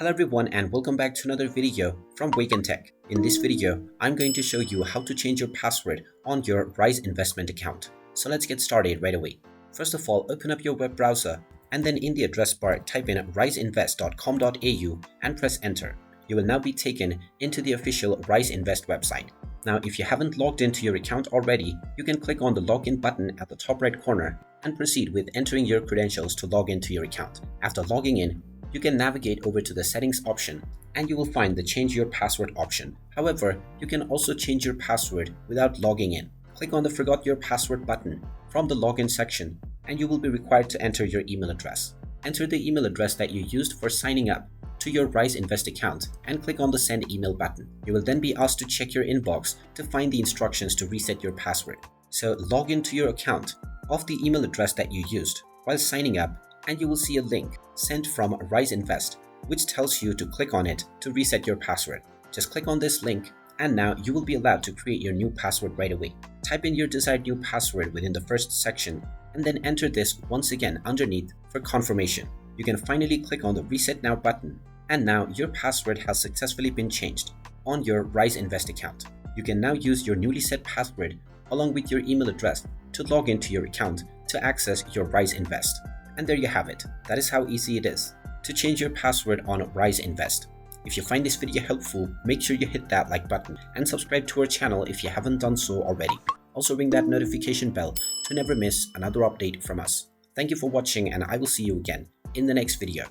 Hello everyone and welcome back to another video from Wake&Tech. In this video, I'm going to show you how to change your password on your Rise Investment account. So let's get started right away. First of all, open up your web browser and then in the address bar type in raiseinvest.com.au and press enter. You will now be taken into the official Rise Invest website. Now, if you haven't logged into your account already, you can click on the login button at the top right corner and proceed with entering your credentials to log into your account. After logging in, you can navigate over to the settings option and you will find the change your password option. However, you can also change your password without logging in. Click on the forgot your password button from the login section and you will be required to enter your email address. Enter the email address that you used for signing up to your Rise Invest account and click on the send email button. You will then be asked to check your inbox to find the instructions to reset your password. So log into your account of the email address that you used while signing up and you will see a link sent from Rise Invest which tells you to click on it to reset your password. Just click on this link and now you will be allowed to create your new password right away. Type in your desired new password within the first section and then enter this once again underneath for confirmation. You can finally click on the reset now button and now your password has successfully been changed on your Rise Invest account. You can now use your newly set password along with your email address to log into your account to access your Rise Invest. And there you have it. That is how easy it is to change your password on Rise Invest. If you find this video helpful, make sure you hit that like button and subscribe to our channel if you haven't done so already. Also ring that notification bell to never miss another update from us. Thank you for watching and I will see you again in the next video.